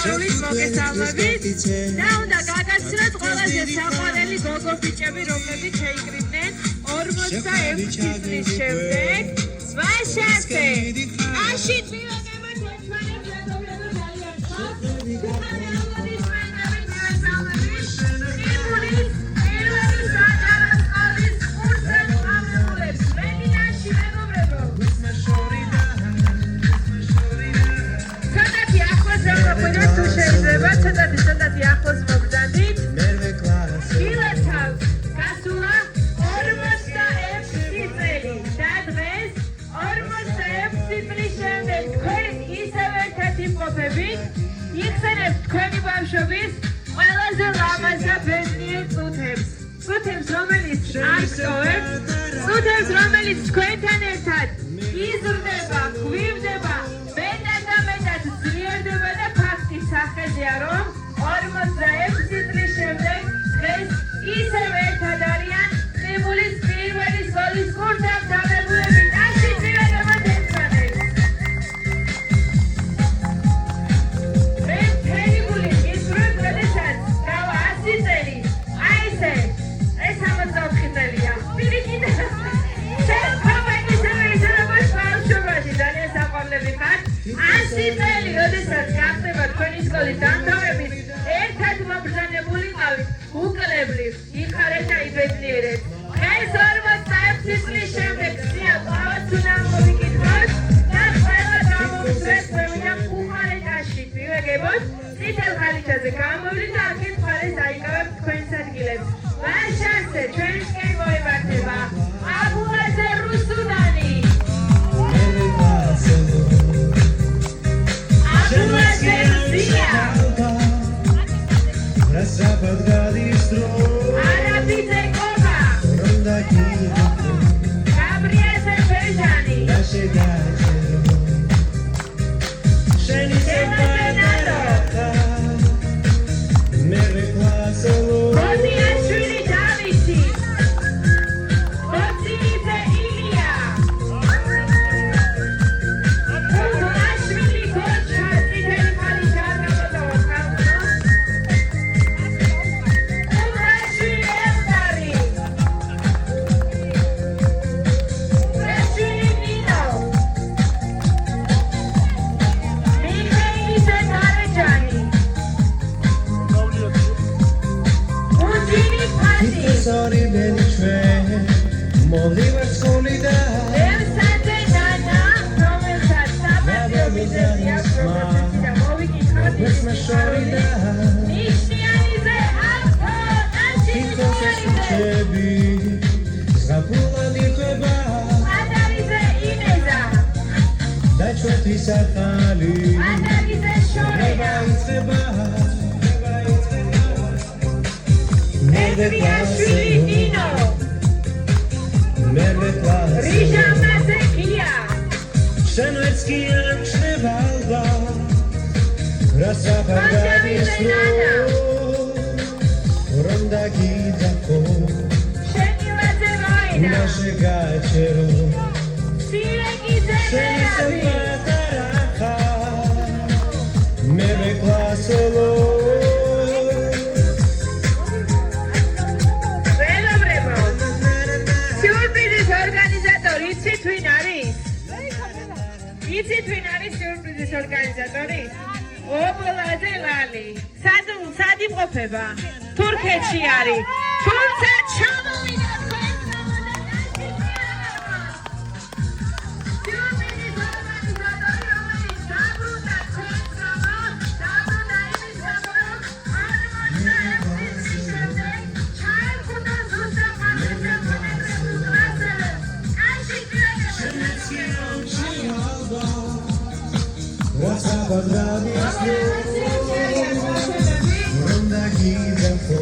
სიყვარულის მოგესალმებით და უნდა გაგაცნოთ ყველაზე საყვარელი გოგო ბიჭები, რომლებიც შეიკრიბნენ 46 წლის შემდეგ. ვაშასე, აშით მივაგებთ ერთმანეთს მეგობრებო ცოტათი ახლოს მოგზადით. გილოცავთ გასულა 46 წელი და დღეს 46 წლის შემდეგ თქვენ ისევ ერთად იმყოფებით. იხსენებთ თქვენი ბავშვობის ყველაზე ლამაზ და ბედნიერ წუთებს, რომელიც არ გსოვებთ, წუთებს, რომელიც თქვენთან ერთად იზრდება, ხვივდება, მეტად და მეტად ძლიერდება და ფაქტის სახეზეა, რომ 46 წლის შემდეგ დღეს ისევ ერთად არიან ყიბულის პირველი სკოლის კურსად დამებულები. აშით მივაგებთ ერთმანეთს. მე მთელი გული გისურვებ, როდესაც გავა 100 წელი, აი ესე, ეს 64 წელია. პირიქით, შენ თავად ისევე როგორც ბავშვობაში ძალიან საყვარლები ხართ. 100 წელი, როდესაც გახდება თქვენი სკოლის დამთავრებით, ერთად მობრძანებული ყავით, უკლებლივ, იხარეთ და იბედნიერეთ. დღეს 46 წლის შემდეგ სია ყავაც უნდა მოვიკითხოთ და ყველა გამოვიძრეთ მევიდა უხარეთ აშით. მივაგებოთ, წითელ ხალიჩაზე გამოვლით და აქეთ მხარეს აიკავებთ თქვენს ადგილებს. ვაშასე, ჩვენისკენ მოემართება აბულაძე რუსუდანი. აბულაძე ზია. არაბიძე კობა. გაბრიელზე ფეჟანი. გოდიაშვილი დავითი. გოციძე ილია. გულაშვილი გოჩა. წითელი ხალიჩა არ გამოდავა ხალხო. გულაშვილი ელდარი. გულაშვილი ნინო. მიხეილზე გარეჯანი. უჯინი ფადი. Sorry, baby, მოვდივარ სკოლიდან. ევსაძე ნანა, რომელსაც საპატიო მიზეზი აქვს, როგორც და მოვიკითხოთ ის შორიდან. ნიშნიანიზე აფთო, ჩები ზაფხულანი ხება ადარიზე ინეზა, და ჩვენთვის ახალი ადარიზე შორენა, მერვეაშვილი ნინო, რიჟა მასეკია, შენ ვერც კი არ ხდება ალბა რასაფარ გადისრო რომ დაგიძახო შენი ვაძე ვაინა, ნაშე გაჩერო სირეკიძე მერაბი, მე მეკლასელო იცით ვინ არის სიურპრიზის ორგანიზატორი? ობოლაძე ლალი. სად იმყოფება? თურქეთში არის. თუმცა ჩამოვიდა თქვენ სიურპრიზის ორგანიზატორი, რომელიც დაბრუნდა თქვენ დაბრუნდა იმის გამო, რომ 46 წლის შემდეგ ჩაერქუდა ზუსტად მანქანებულ კლასელებს. აშით რასაფარ გადისრო რომ დაგიძახო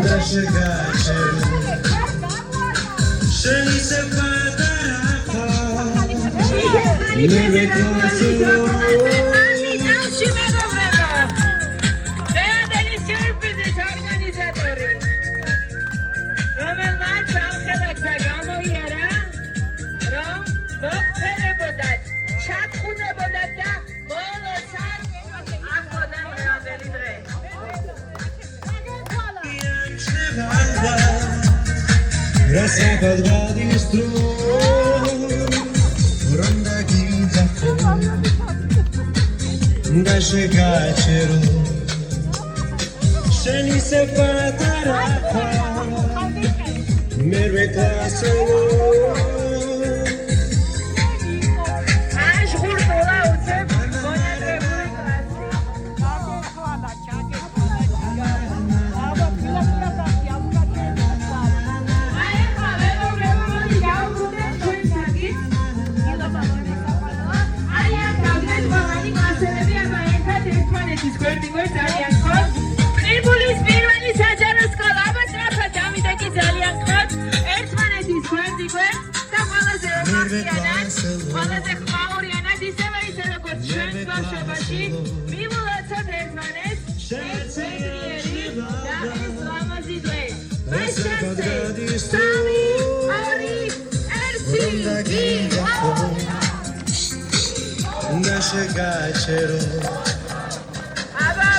ნაშე გაჩერო შენ ისე პატარა ხარ მე მეკლასელო ჩატყუნებოდათ და ბოლოს რასაკად გადის დრო რომ დაგიძახო და შეგაჩერო შენ ისე პატარა მერვე კლასელო ყველაზე ხმაურიანად ისევე ისე როგორც ჩვენს ბავშვობაში მივულოცოთ ერთმანეთს ერთმანეთიერი და ეს ლამაზი დღე დღეს შევწე 3, 2, 1 და შეგაჩერო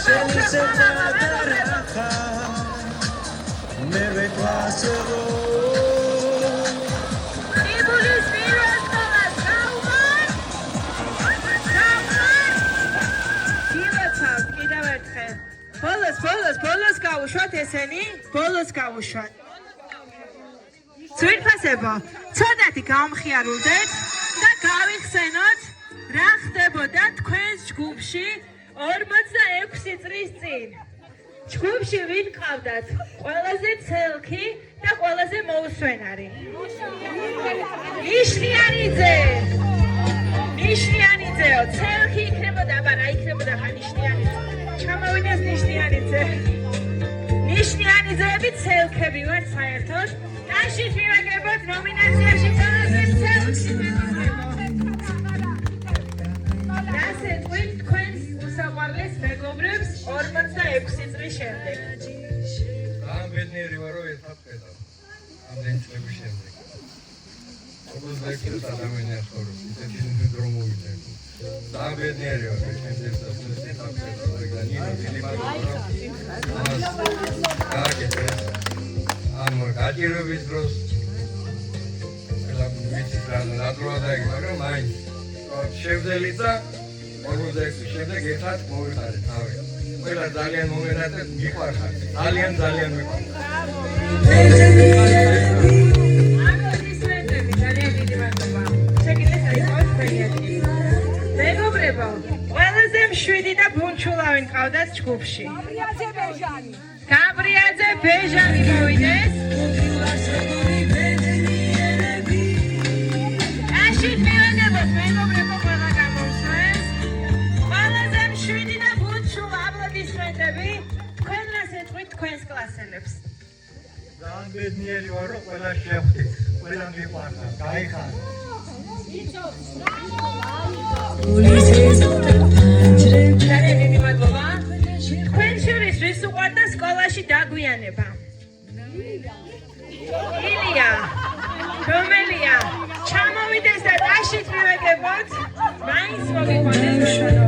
შენ ისე პატარა მერვე კლასელო ბოლოს გავუშვათ ესენი, ბოლოს გავუშვათ. ძვირფასებო, ცოტათი გამხიარულდეთ და გავიხსენოთ რა ხდებოდა თქვენს ჯგუფში 46 წლის წინ. ჯგუფში ვინ ყავდათ? ყველაზე ცელქი და ყველაზე მოუსვენარი. ნიშნიანიძეო, ცელქი იქნებოდა, აბა რა იქნებოდა ხა ნიშნიანიძე. ჩამოვიდეს ნიშნიანიძეები ცელქები ვართ საერთოდ. დაშით მივაგებოთ ნომინაციაში ყველაზე ცელქი მეგობრებო. რასე თქვენ თქვენს უსაყვარლეს მეგობრებს 46 წლის შემდეგ. ამ ბედნიერი ვარო ერთად ხედავ. ამდენი წლების შემდეგ. 46 ადამიანი ახორო. ისეთი დრო მოვიდა. ამ ბედნიერი ვარო ჩემს ერთად ხედავ. ამ გაჭირვების დროს ვიცით რა ნატურა დაიგო, მაგრამ მაინც შევძელით და 46 შემდეგ ერთად მოვიხარეთ თავი. ყველა ძალიან მომენატრეთ, მიყვარხართ. ძალიან მიყვარხართ. მეგობრებო, ყველაზე მშვიდი და ბუნჩულავი ყავდათ ჯგუფში. გაბრიაძე ბეჟანი მოვიდეს. აშით მივაგებოთ მეგობრებო, ყველა გამოსვეს. ყველაზე მშვიდი და ბუნჩულა აპლოდისმენტები თქვენ რას ეთქვით თქვენს კლასელებს. ძალიან ბედნიერი ვარო, ყველა შევხვდით, ყველა მიყვარხართ, გაიხარეთ. თქვენ შორის ვის უყვარდა სკოლაში დაგვიანება? ილია, რომელია? ჩამოვიდეს და დაშით მივეგებოთ, მაინც მოგიყვანეთ ბატონო.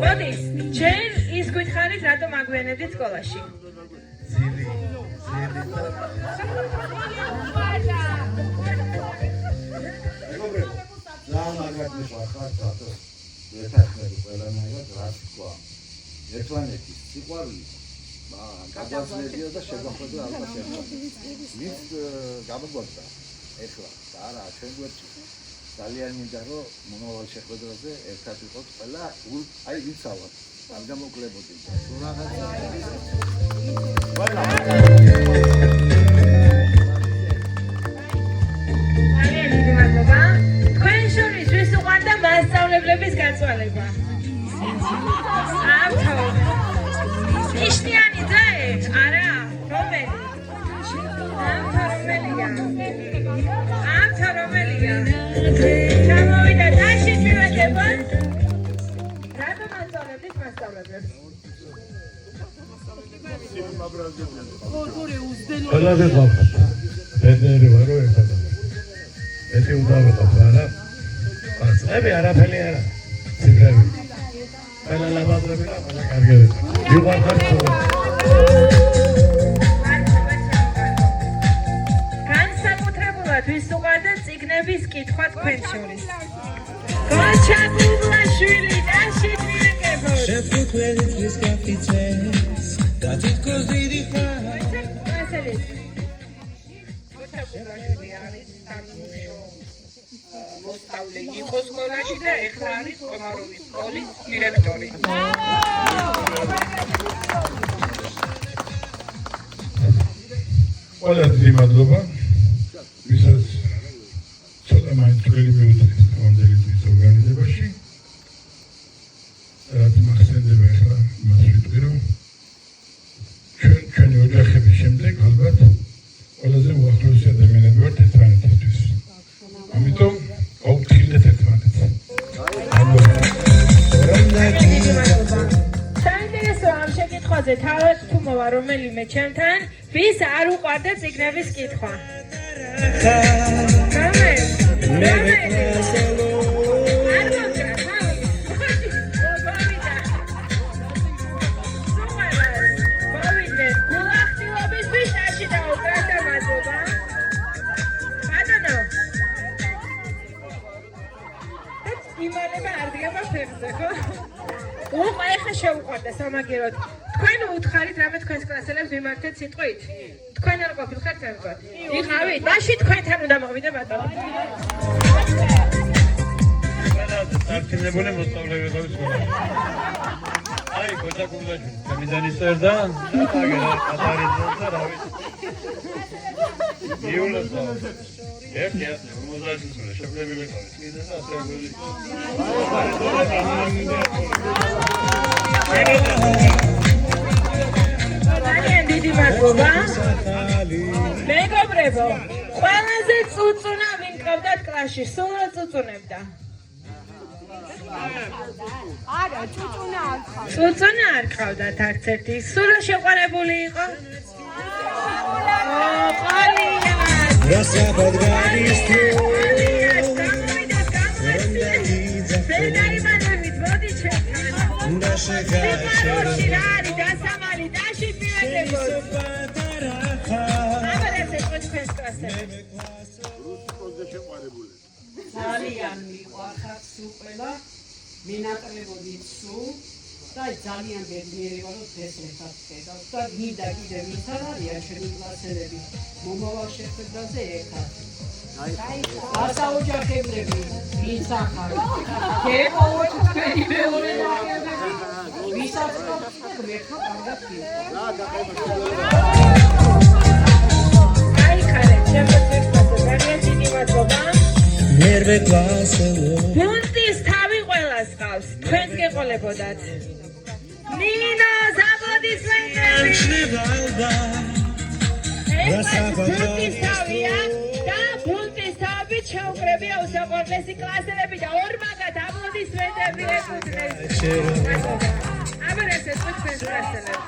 მოდის, ჯერ ის გითხარით, რატომ აგვიანებდით სკოლაში? ძილი. ძალიან მაგათ მიყვარხართ ბატონო. ეთახმები ყველანაირად რა თქვა. ერთმანეთის სიყვარული გადაცნებია და შეგახვედრა ალბათ ერთად. მის გამოგვაქვს ეხლა და არა ჩვენ გვერდში ძალიან მინდა რომ მომავალ შეხვედრაზე ერთად ვიყოთ ყველა აი ვიცავთ არ გამოკლებოდით თუ რაღაცა ძალიან დიდი მადლობა. თქვენ შორის ვის უყვარდა მასწავლებლების გაწვალება? ნიშნიანიძე? არა, რომელი? ამთა რომელია? ჩამოვიდა დაშით მივაგებოთ. რატომ მასწავლებლებს მასწავლებლებს? ყველაზე ხალხად ბედნიერი ვარო ერთად. ეთი უდავეყოთ რა. წლები არაფერი არა. ციფრები. ყველა ლაბაზრები და ყველა კარგები. მიყვარხართ ხოლმე. შორის. გაჩაბულაშვილი დაშით მიეკებოს. შეფუთველი წლის გაფიცეს და თითქოს დიდი ხარ. გაჩაბულაშვილი არის სამუშო მოსწავლე იყო სკოლაში და ეხლა არის კომაროვის სკოლის დირექტორი. ყველაფერი მადლობა, ვისაც ცოტა მაინც თქვენი მიუძღვის დღევანდელი დღის ორგანიზებაში. რაც მახსენდება ახლა იმას ვიტყვი, რომ ჩვენი ოჯახების შემდეგ ალბათ ყველაზე უახლოესი ადამიანები ვართ ერთმანეთისთვის. ამიტომ აუთხილდეთ ერთმანეთს. საინტერესო ამ შეკითხვაზე თავად თუ მოვა რომელიმე ჩემთან, ვის არ უყვარდა წიგნების კითხვა? უყვა ეხა შეუყვარდა სამაგეროდ. თქვენ უთხარით რამე თქვენს კლასელებს ვიმართეთ სიტყვით? თქვენ არ ყოფილ ხართ ამბობთ. იყავით? დაში თქვენთან უნდა მოვიდე ბატონო. არქინებული მოსწავლეები ყავს სკოლაში. აი, კოჭა კუბლაჩი, გამიზანის წერდა, აგერა ყატარიძე და რა ვიცი. იულასა. ერთი ასე, 50 წელი შეფლებული ყავს. კიდე და ასე გული. ძალიან დიდი მადლობა. მეგობრებო, ყველაზე წუწუნა ვინ ყავდათ კლასში? სულ რა წუწუნებდა? არა, წუწუნა არ ყავდა. წუწუნა არ ყავდათ არც ერთი. სულ რა შეყვარებული იყო? ყალია. რასაბად გადის თუ უნდა შეგაშერე დასამალი დაშით მიაგებოს. აბა ესე თქვენს კლასებში. ძალიან მიყვარხარ სულ ყველა, მინატრებოდით სულ და ძალიან ბედნიერი ვარ, რომ ეს ერთად ხედავ და მინდა კიდე ვინც არ არიან ჩემი კლასელები მომავალ შეხვედრაზე ერთად. გასაოჯახებლები ვინც ახარ გეყოლოთ თქვენი მეორე ნახევრები ვისაც გვერდო კარგად აიქარე ჩემთვის ძალიან დიდი მადლობა. მერვე კლასელო ბუნტის თავი ყველას ყავს, თქვენს გეყოლებოდათ. ნინოს აპლოდისმენტები. ეს ბუნტის თავია და ბუნტის თავი ჩაუკრებია უსაყვარლესი კლასელები და ორმაგად აპლოდისმენტები ეკუთვნეს. აბა ესე თქვენს კლასელებს.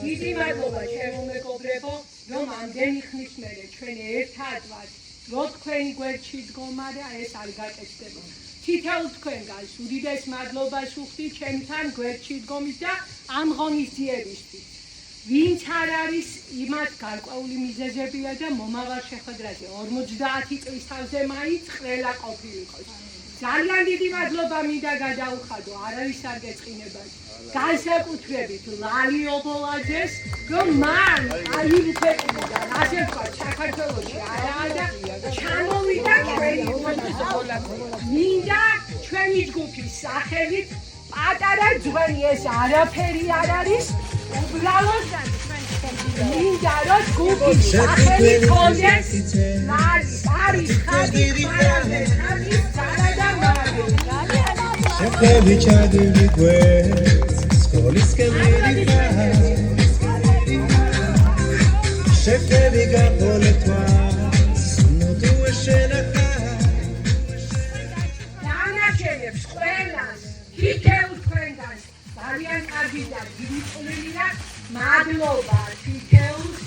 დიდი მადლობა ჩემო მეგობრებო, რომ ამდენი ხნის მერე ჩვენ ერთად ვართ, რომ თქვენი გვერდში დგომა და ეს არ გაკეთდება. თითოეულ თქვენგანს უდიდეს მადლობას ვუხდით ჩემთან გვერდში დგომის და ამ ღონისძიებისთვის. ვინც არ არის იმათ გარკვეული მიზეზებია და მომავალ შეხვედრაზე 50 წლის თავზე მაინც ყველა ყოფილიყოს. ძალიან დიდი მადლობა მინდა გადაუხადო, არავის არ გეწყინებათ. განსაკუთრებით ლალი ობოლაძეს, რომ მან აირფეყდა, ასე ვთქვათ, საქართველოში არაა და ჩამოვიდა ჩვენი მინდა ჩვენი ჯგუფის სახელით პატარა ძღვენი ეს არაფერი არ არის, უბრალოდ მინდა რომ ჯგუფის სახელით კონდეს არის ხადი ხარაზე, ხადი ზარადა მარაგე. შეფლები ჩადილი გვერდს სკოლის კემერიდან შეფლები გაპოლეთვას ნუ შენახა დანარჩენებს ყველას თითოეულ თქვენგანს ძალიან კარგი და დიდი წვლილი და მადლობა თითოეულს.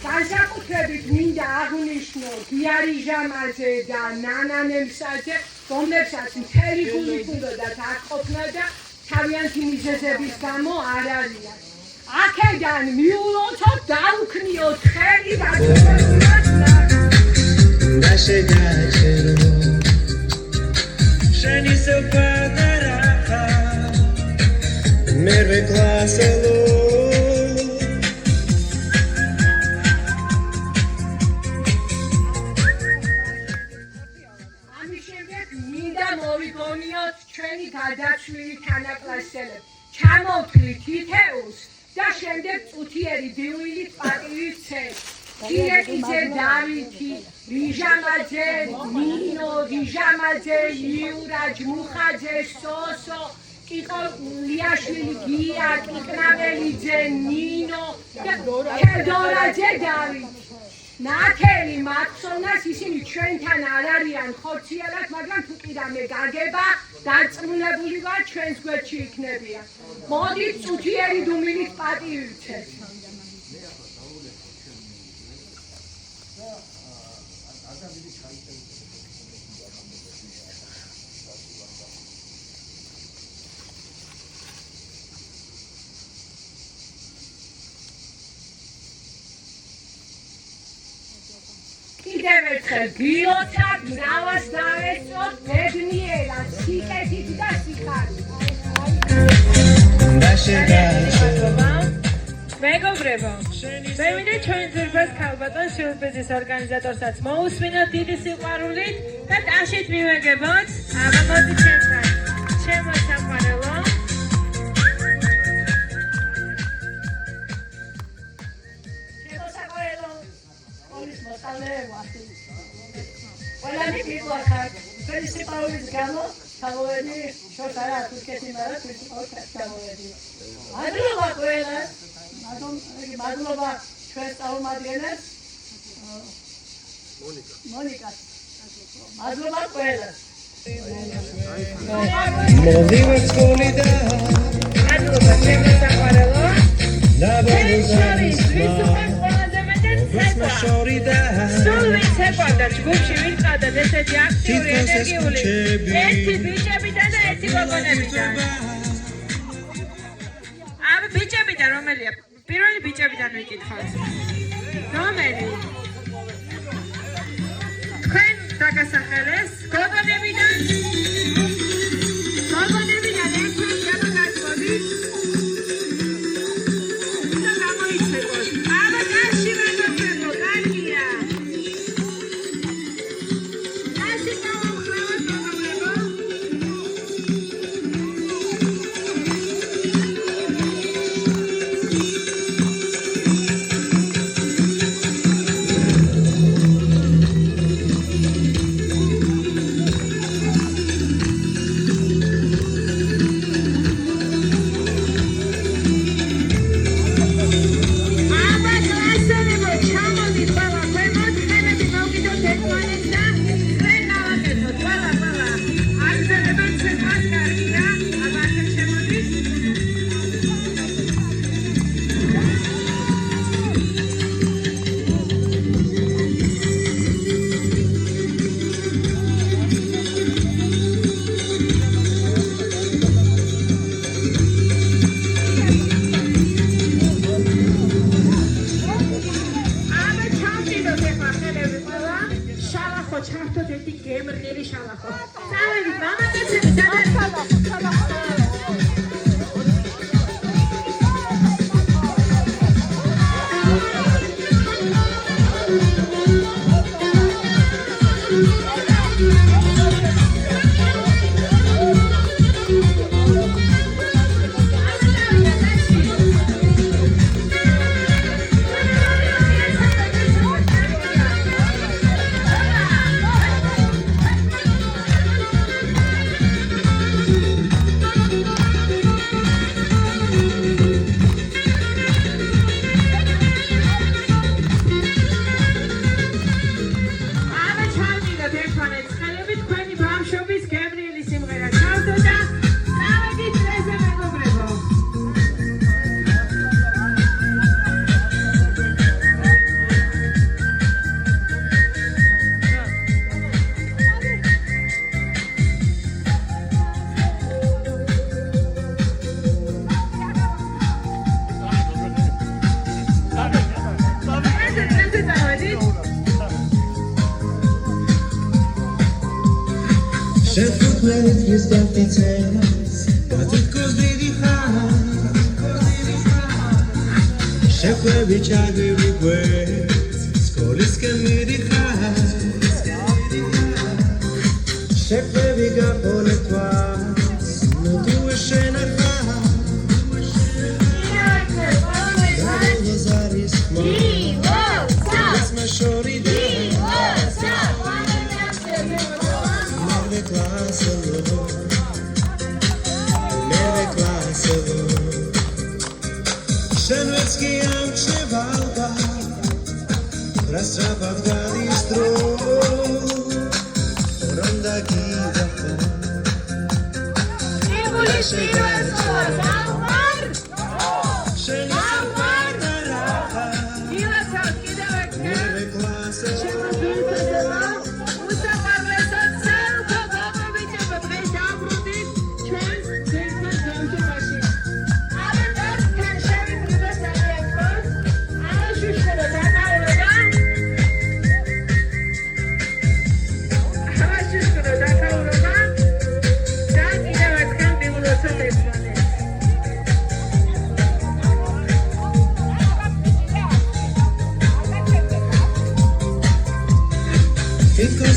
განსაკუთრებით მინდა აღნიშნო გიარი ჟამაძე და ნანა ნემსაძე, რომლებსაც მთელი გულით უნდათ აქ ყოფნა და თავიანთი მიზეზების გამო არ არიან. აქედან მიულოცოთ, დავუქნიოთ ხელი და Dashegacheru Sheni sopadaraha Merve klaselo ჩვენი გადაცვლილი თანაკლასელები ჩამოვთვლით თითეულს და შემდეგ წუთიერი ბიუილით პატივით ცეს თირეკიძე დავითი რიჟამაძე ნინო რიჟამაძე იურა ჯმუხაძე სოსო კიკო ლიაშვილი გია კიკნაველიძე ნინო და თედორაძე დავით ნათელი მათსონას ისინი ჩვენთან არ არიან ხორციელად, მაგრამ თუ კიდამე გაგება, დარწმუნებული ვარ ჩვენს გვერდში იქნებიან. მოდით წუთიერი დუმილით პატივი ვცეთ. კიდევ ერთხელ გილოცავთ, მრავალს დავესწროთ, ბედნიერად, სიკეთით და სიხარით. მეგობრებო, მე მინდა ჩვენ ძვირფას ქალბატონ შილბეძის ორგანიზატორსაც მოусმინოთ დიდი სიყვარულით და ტაშით მივეგებოთ. მოდით ჩვენთან, ჩემო საყვარელო. ყველანი გიყვარხარ, ჩვენი სიყვარულის გამო ჩამოვედი შორს არა თურქეთი, მაგრამ ჩვენი სიყვარულით ჩამოვედი. მადლობა ყველას, მადლობა ჩვენს წარმომადგენელს მონიკას. მადლობა ყველას. მოდივარ სკოლიდან მადლობა ჩემო საყვარელო. ნაბოლოდის სულ ვინც ეყავდა ჯგუფში, ვინ ყავდათ ესეთი აქტიური, ენერგიული, ერთი ბიჭებიდან და ერთი გოგონებიდან. ამ ბიჭებიდან რომელია? პირველი ბიჭებიდან ვიკითხოთ. რომელი? თქვენ დაგასახელეს გოგონებიდან? გოგონებიდან ერთი გადაგაცვლით. Sequelet riscattices, da titcos di Shekwe bichagi request, skolis ke miriha. Shekwe biga poletwas, no tu eshenakha. Zaris mo, es ma shorida. Neve klaselo, neve klaselo. Shenvetsky am chevalga, rasrapat gadistro, oronda gidacho. Neve klaselo.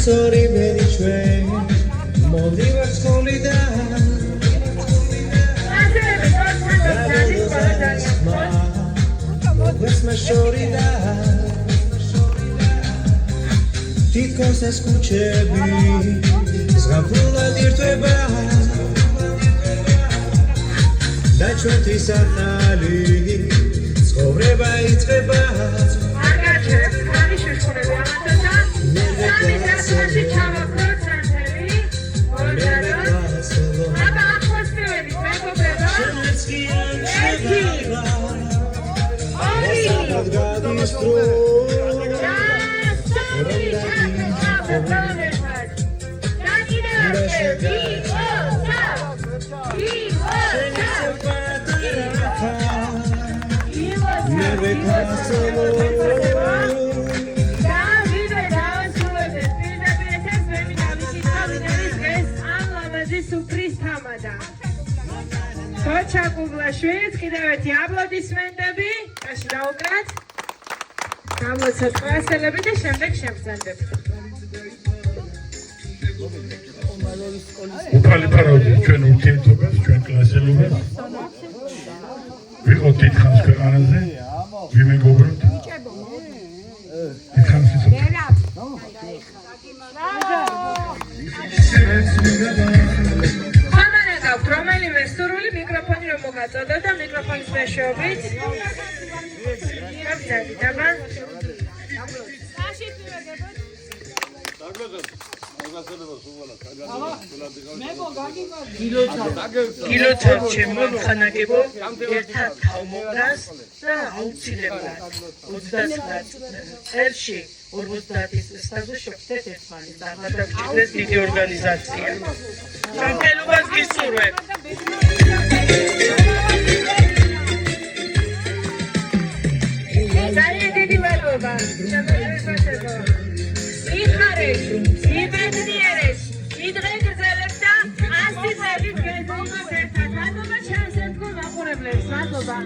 Sorry, very true. Moldiva scolida. Questa shorida. Ti cosa scucevi? Sgapula dirteba. Dai cioti satali. Scovreva i treba. Kocha Kuglaშვილი, კიდევ ერთი აპლოდისმენტები, კაში დაუკრათ. გამოცოთ კლასელები და შემდეგ შევძანდებთ. უყალიბარავდით ჩვენ ურთიერთობას, ჩვენ კლასელობას. ვიყოთ დიდხანს ქვეყანაზე, ვიმეგობროთ. დიდხანს ვიცოდეთ. რომელიმე სურვილი მიკროფონი რომ მოგაწოდოთ და მიკროფონის მეშვეობით გაგზავნით აბა გილოცავთ ჩემო ხანაგებო ერთად თავმოგდას და აუცილებლად 29 წელში 50 სტაზე შევხვდეთ ერთმანეთს აღარ გჭირდეს დიდი ორგანიზაცია სამხელობას გისურვებ ძალიან დიდი მადლობა შემოგვიყვება იხარეთ იბედნიერეთ იდღე გრძელებს და 100 წელი გეზომოთ ერთად მადლობა ჩემს ერთგულ მაყურებლებს მადლობა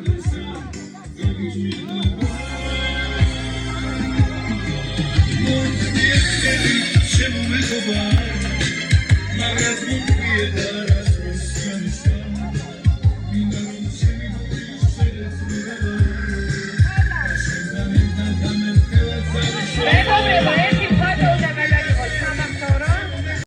Shemu